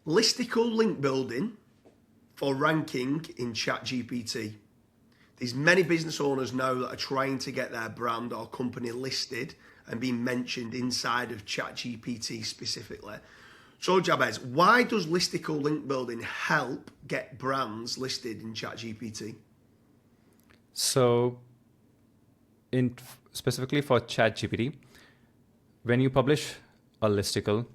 Listicle link building for ranking in ChatGPT. There's many business owners now that are trying to get their brand or company listed and being mentioned inside of ChatGPT specifically. So Jabez, why does Listicle link building help get brands listed in ChatGPT? So, specifically for ChatGPT, when you publish a listicle,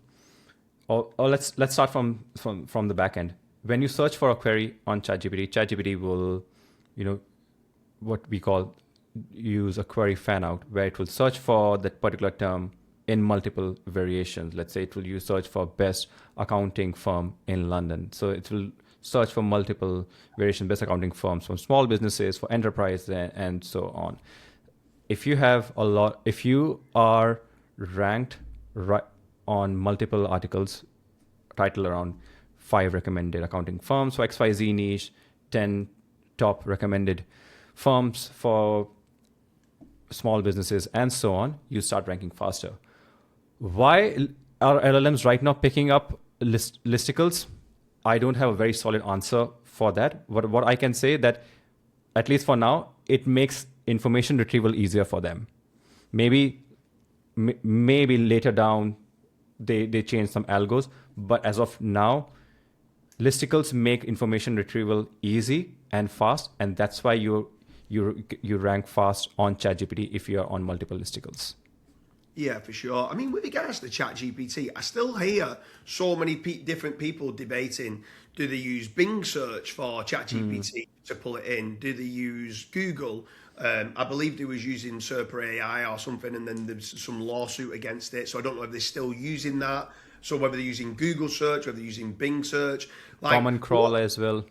or let's start from the back end. When you search for a query on ChatGPT, ChatGPT will, what we call use a query fan out, where it will search for that particular term in multiple variations. Let's say it will use search for best accounting firm in London. So it will search for multiple variation best accounting firms from small businesses, for enterprise, and so on. If you are ranked right on multiple articles, title around 5 recommended accounting firms for XYZ niche, 10 top recommended firms for small businesses, and so on, you start ranking faster. Why are LLMs right now picking up listicles? I don't have a very solid answer for that. What I can say that, at least for now, it makes information retrieval easier for them. Maybe later down they change some algos, but as of now, listicles make information retrieval easy and fast, and that's why you rank fast on ChatGPT if you are on multiple listicles. Yeah, for sure. I mean, with regards to ChatGPT, I still hear so many different people debating, do they use Bing search for ChatGPT to pull it in? Do they use Google? I believe they was using Serper AI or something, and then there's some lawsuit against it. So I don't know if they're still using that. So whether they're using Google search, whether they're using Bing search. Common Crawl as well.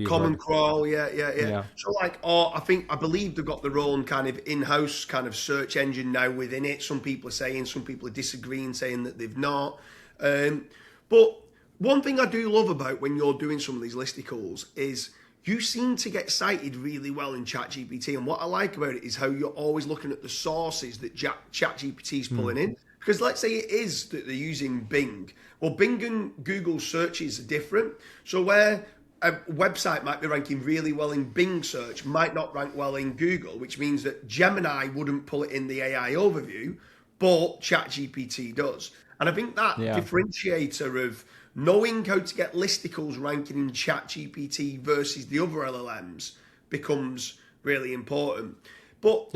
Common Crawl, yeah. So I believe they've got their own kind of in-house kind of search engine now within it. Some people are saying, some people are disagreeing, saying that they've not. But one thing I do love about when you're doing some of these listicles is you seem to get cited really well in ChatGPT. And what I like about it is how you're always looking at the sources that ChatGPT is pulling in. Because let's say it is that they're using Bing. Well, Bing and Google searches are different. So where a website might be ranking really well in Bing search, might not rank well in Google, which means that Gemini wouldn't pull it in the AI overview, but ChatGPT does. And I think that differentiator of knowing how to get listicles ranking in ChatGPT versus the other LLMs becomes really important. But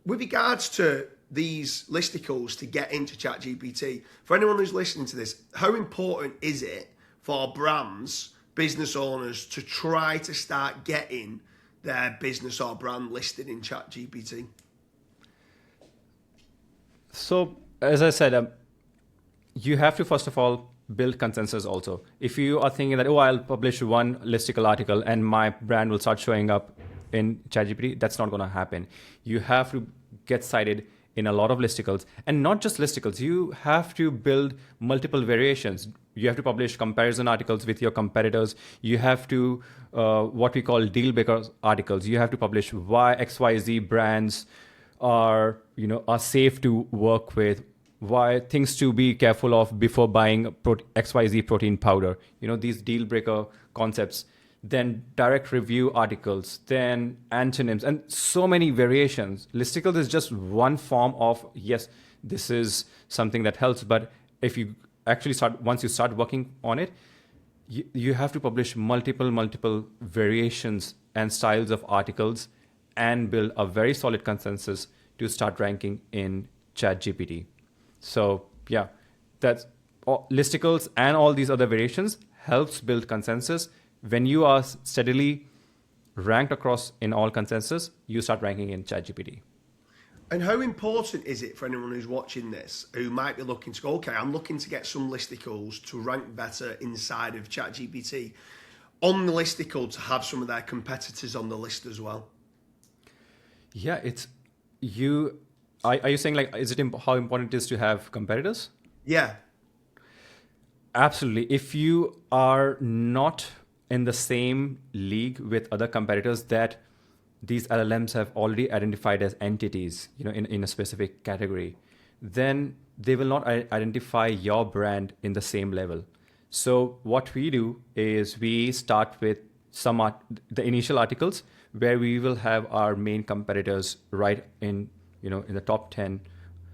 with regards to these listicles to get into ChatGPT, for anyone who's listening to this, how important is it for brands, business owners, to try to start getting their business or brand listed in ChatGPT? So, as I said, you have to first of all build consensus also. If you are thinking that, I'll publish one listicle article and my brand will start showing up in ChatGPT, that's not going to happen. You have to get cited in a lot of listicles, and not just listicles. You have to build multiple variations. You have to publish comparison articles with your competitors. You have to what we call deal breaker articles. You have to publish why XYZ brands are safe to work with, why things to be careful of before buying XYZ protein powder. These deal breaker concepts. Then direct review articles, then antonyms, and so many variations. Listicles is just one form of, yes, this is something that helps, but if you actually once you start working on it, you have to publish multiple variations and styles of articles and build a very solid consensus to start ranking in ChatGPT. So that's listicles and all these other variations helps build consensus. When you are steadily ranked across in all consensus, you start ranking in ChatGPT. And how important is it for anyone who's watching this, who might be looking to go, okay, I'm looking to get some listicles to rank better inside of ChatGPT, on the listicle to have some of their competitors on the list as well? Yeah, it's you. Are you saying how important it is to have competitors? Yeah. Absolutely. If you are not in the same league with other competitors that these LLMs have already identified as entities, in a specific category, then they will not identify your brand in the same level. So what we do is we start with the initial articles where we will have our main competitors right in in the top 10.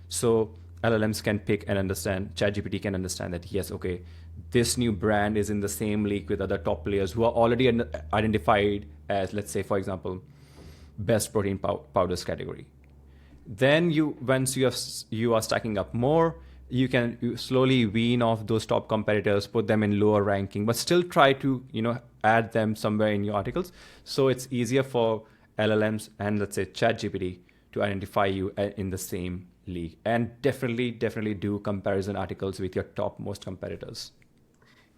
So LLMs can pick and understand, ChatGPT can understand that, yes, okay, this new brand is in the same league with other top players who are already identified as, let's say, for example, best protein powders category. Then once you are stacking up more, you slowly wean off those top competitors, put them in lower ranking, but still try to add them somewhere in your articles. So it's easier for LLMs and, let's say, ChatGPT to identify you in the same league. And definitely do comparison articles with your top most competitors.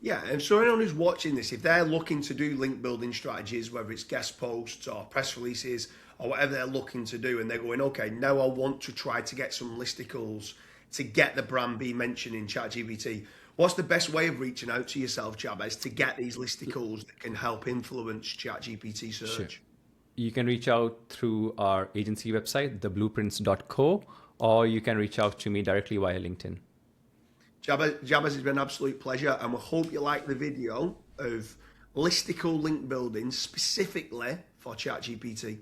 Yeah, and so anyone who's watching this, if they're looking to do link building strategies, whether it's guest posts or press releases or whatever they're looking to do, and they're going, okay, now I want to try to get some listicles to get the brand be mentioned in ChatGPT, what's the best way of reaching out to yourself, Jabez, to get these listicles that can help influence ChatGPT search? Sure. You can reach out through our agency website, theblueprints.co, or you can reach out to me directly via LinkedIn. Jabez, it's been an absolute pleasure, and we hope you like the video of listicle link building specifically for ChatGPT.